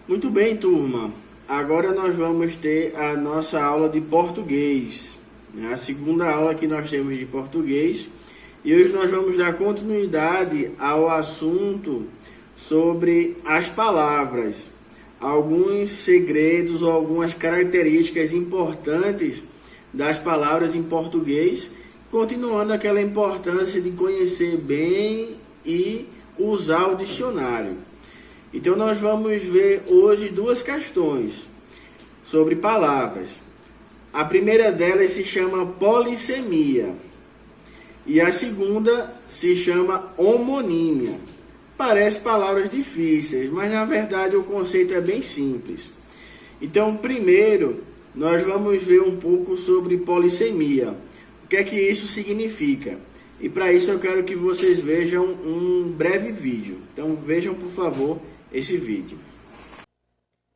Muito bem, turma. Agora nós vamos ter a nossa aula de português, né? A segunda aula que nós temos de português. E hoje nós vamos dar continuidade ao assunto sobre as palavras, alguns segredos ou algumas características importantes das palavras em português, continuando aquela importância de conhecer bem e usar o dicionário. Então nós vamos ver hoje duas questões sobre palavras. A primeira delas se chama polissemia e a segunda se chama homonímia. Parece palavras difíceis, mas na verdade o conceito é bem simples. Então, primeiro, nós vamos ver um pouco sobre polissemia. O que é que isso significa? E para isso eu quero que vocês vejam um breve vídeo. Então vejam, por favor, esse vídeo.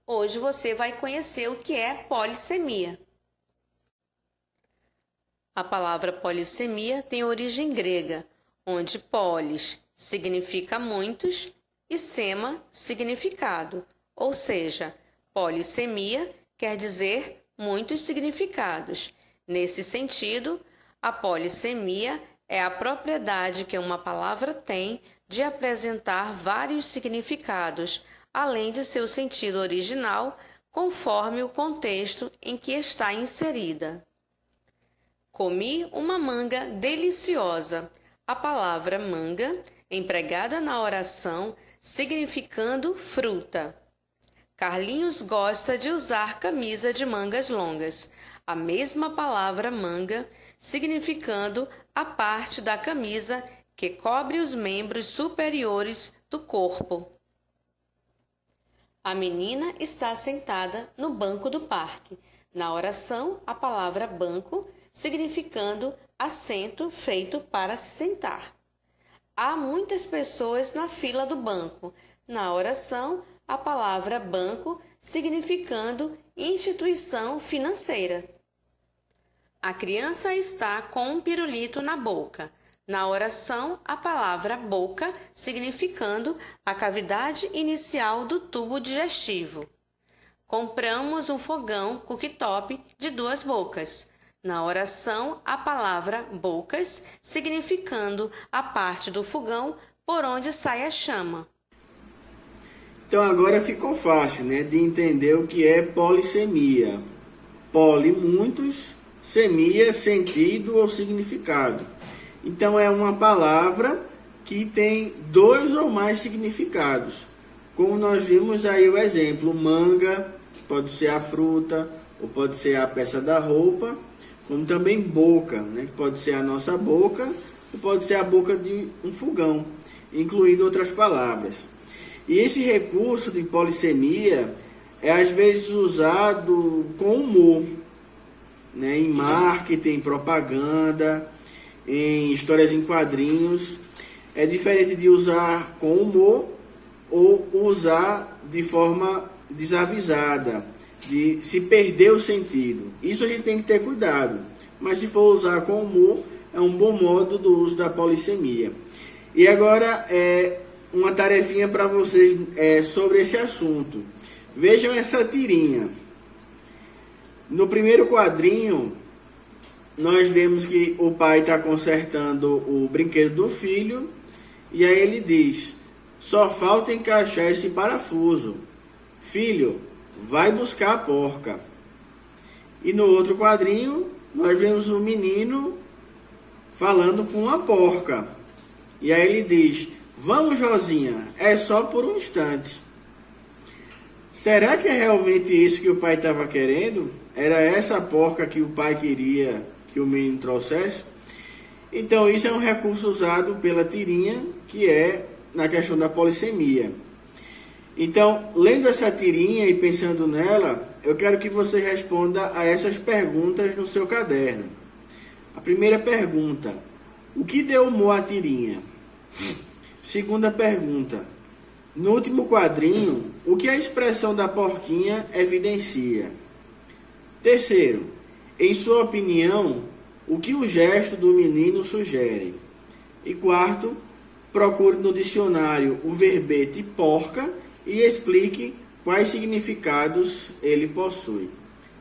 Hoje você vai conhecer o que é polissemia. A palavra polissemia tem origem grega, onde polis significa muitos e sema significado, ou seja, polissemia quer dizer muitos significados. Nesse sentido, a polissemia é a propriedade que uma palavra tem de apresentar vários significados, além de seu sentido original, conforme o contexto em que está inserida. Comi uma manga deliciosa. A palavra manga, empregada na oração, significando fruta. Carlinhos gosta de usar camisa de mangas longas. A mesma palavra manga, significando a parte da camisa que cobre os membros superiores do corpo. A menina está sentada no banco do parque. Na oração, a palavra banco, significando assento feito para se sentar. Há muitas pessoas na fila do banco. Na oração, a palavra banco, significando instituição financeira. A criança está com um pirulito na boca. Na oração, a palavra boca, significando a cavidade inicial do tubo digestivo. Compramos um fogão cooktop de 2 bocas. Na oração, a palavra bocas, significando a parte do fogão por onde sai a chama. Então agora ficou fácil, né, de entender o que é polissemia. Poli, muitos, semia, sentido ou significado. Então é uma palavra que tem 2 ou mais significados. Como nós vimos aí o exemplo, manga, que pode ser a fruta, ou pode ser a peça da roupa, como também boca, né, que pode ser a nossa boca, ou pode ser a boca de um fogão, incluindo outras palavras. E esse recurso de polissemia é às vezes usado com humor, né, em marketing, em propaganda, em histórias em quadrinhos. É diferente de usar com humor ou usar de forma desavisada, de se perder o sentido. Isso a gente tem que ter cuidado, mas se for usar com humor, é um bom modo do uso da polissemia. E agora uma tarefinha para vocês sobre esse assunto. Vejam essa tirinha. No primeiro quadrinho, nós vemos que o pai está consertando o brinquedo do filho, e aí ele diz: só falta encaixar esse parafuso. Filho, vai buscar a porca. E no outro quadrinho, nós vemos o menino falando com uma porca. E aí ele diz: vamos, Rosinha, é só por um instante. Será que é realmente isso que o pai estava querendo? Era essa porca que o pai queria que o menino trouxesse? Então isso é um recurso usado pela tirinha, que é na questão da polissemia. Então, lendo essa tirinha e pensando nela, eu quero que você responda a essas perguntas no seu caderno. A primeira pergunta: o que deu humor à tirinha? Segunda pergunta: no último quadrinho, o que a expressão da porquinha evidencia? Terceiro: em sua opinião, o que o gesto do menino sugere? E quarto, procure no dicionário o verbete porca e explique quais significados ele possui.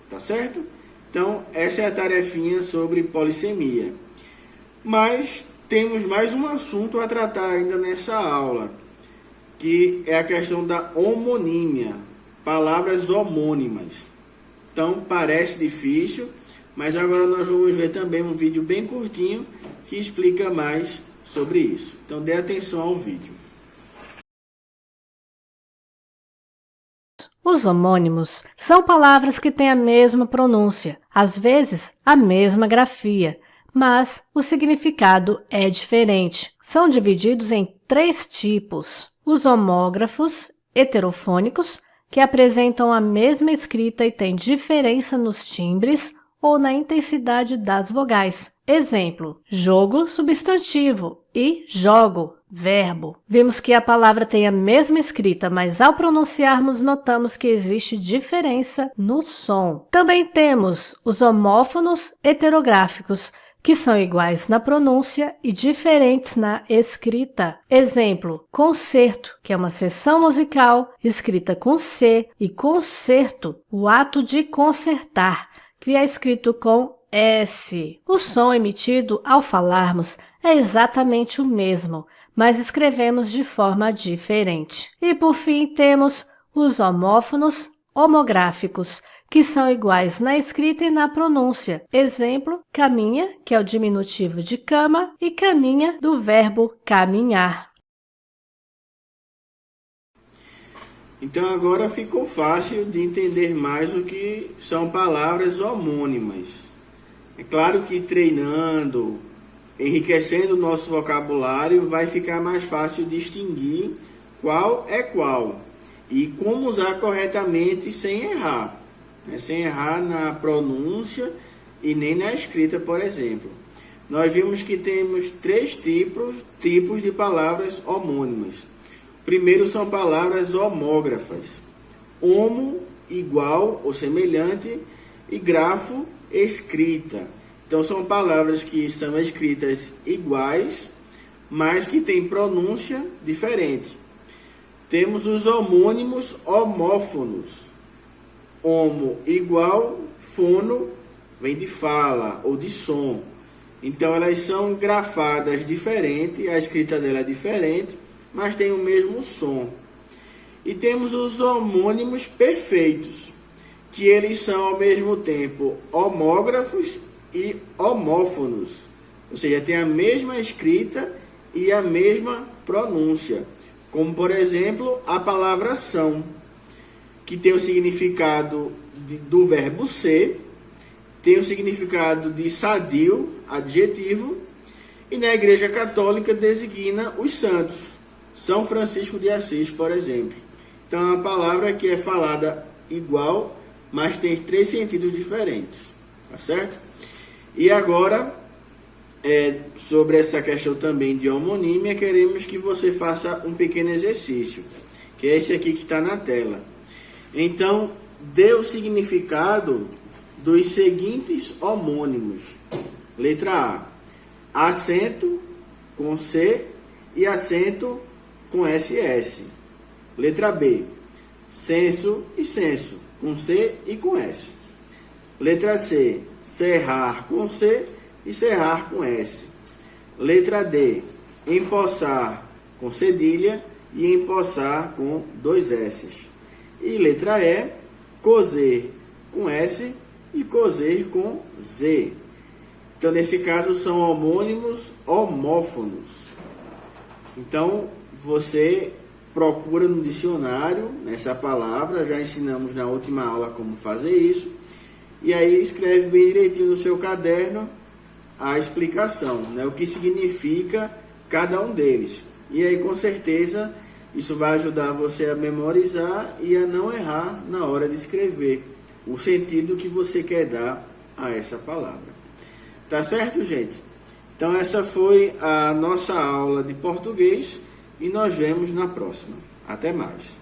Tá certo? Então, essa é a tarefinha sobre polissemia. Mas temos mais um assunto a tratar ainda nessa aula, que é a questão da homonímia, palavras homônimas. Então, parece difícil, mas agora nós vamos ver também um vídeo bem curtinho que explica mais sobre isso. Então, dê atenção ao vídeo. Os homônimos são palavras que têm a mesma pronúncia, às vezes a mesma grafia, mas o significado é diferente. São divididos em 3 tipos: os homógrafos heterofônicos, que apresentam a mesma escrita e têm diferença nos timbres ou na intensidade das vogais. Exemplo: jogo, substantivo, e jogo, verbo. Vimos que a palavra tem a mesma escrita, mas ao pronunciarmos notamos que existe diferença no som. Também temos os homófonos heterográficos, que são iguais na pronúncia e diferentes na escrita. Exemplo: concerto, que é uma seção musical escrita com C, e concerto, o ato de concertar, que é escrito com S. O som emitido ao falarmos é exatamente o mesmo, mas escrevemos de forma diferente. E por fim temos os homófonos homográficos, que são iguais na escrita e na pronúncia. Exemplo: caminha, que é o diminutivo de cama, e caminha, do verbo caminhar. Então agora ficou fácil de entender mais o que são palavras homônimas. É claro que treinando, enriquecendo o nosso vocabulário, vai ficar mais fácil distinguir qual é qual e como usar corretamente sem errar. Sem errar na pronúncia e nem na escrita, por exemplo. Nós vimos que temos 3 tipos de palavras homônimas. Primeiro são palavras homógrafas. Homo, igual ou semelhante, e grafo, escrita. Então são palavras que são escritas iguais, mas que têm pronúncia diferente. Temos os homônimos homófonos. Homo, igual, fono, vem de fala ou de som. Então elas são grafadas diferente, a escrita dela é diferente, mas tem o mesmo som. E temos os homônimos perfeitos, que eles são ao mesmo tempo homógrafos e homófonos, ou seja, tem a mesma escrita e a mesma pronúncia, como por exemplo a palavra são, que tem o significado do verbo ser, tem o significado de sadio, adjetivo, e na Igreja Católica designa os santos, São Francisco de Assis, por exemplo. Então é uma palavra que é falada igual, mas tem 3 sentidos diferentes, tá certo? E agora, sobre essa questão também de homonímia, queremos que você faça um pequeno exercício, que é esse aqui que está na tela. Então, dê o significado dos seguintes homônimos. Letra A: acento com C e acento com SS. Letra B: senso e senso, com C e com S. Letra C: cerrar com C e cerrar com S. Letra D: empossar com cedilha e empossar com 2 S's. E letra E: cozer com S e cozer com Z. Então, nesse caso, são homônimos homófonos. Então, você procura no dicionário essa palavra, já ensinamos na última aula como fazer isso, e aí escreve bem direitinho no seu caderno a explicação, né, o que significa cada um deles. E aí, com certeza, isso vai ajudar você a memorizar e a não errar na hora de escrever o sentido que você quer dar a essa palavra. Tá certo, gente? Então essa foi a nossa aula de português e nós vemos na próxima. Até mais.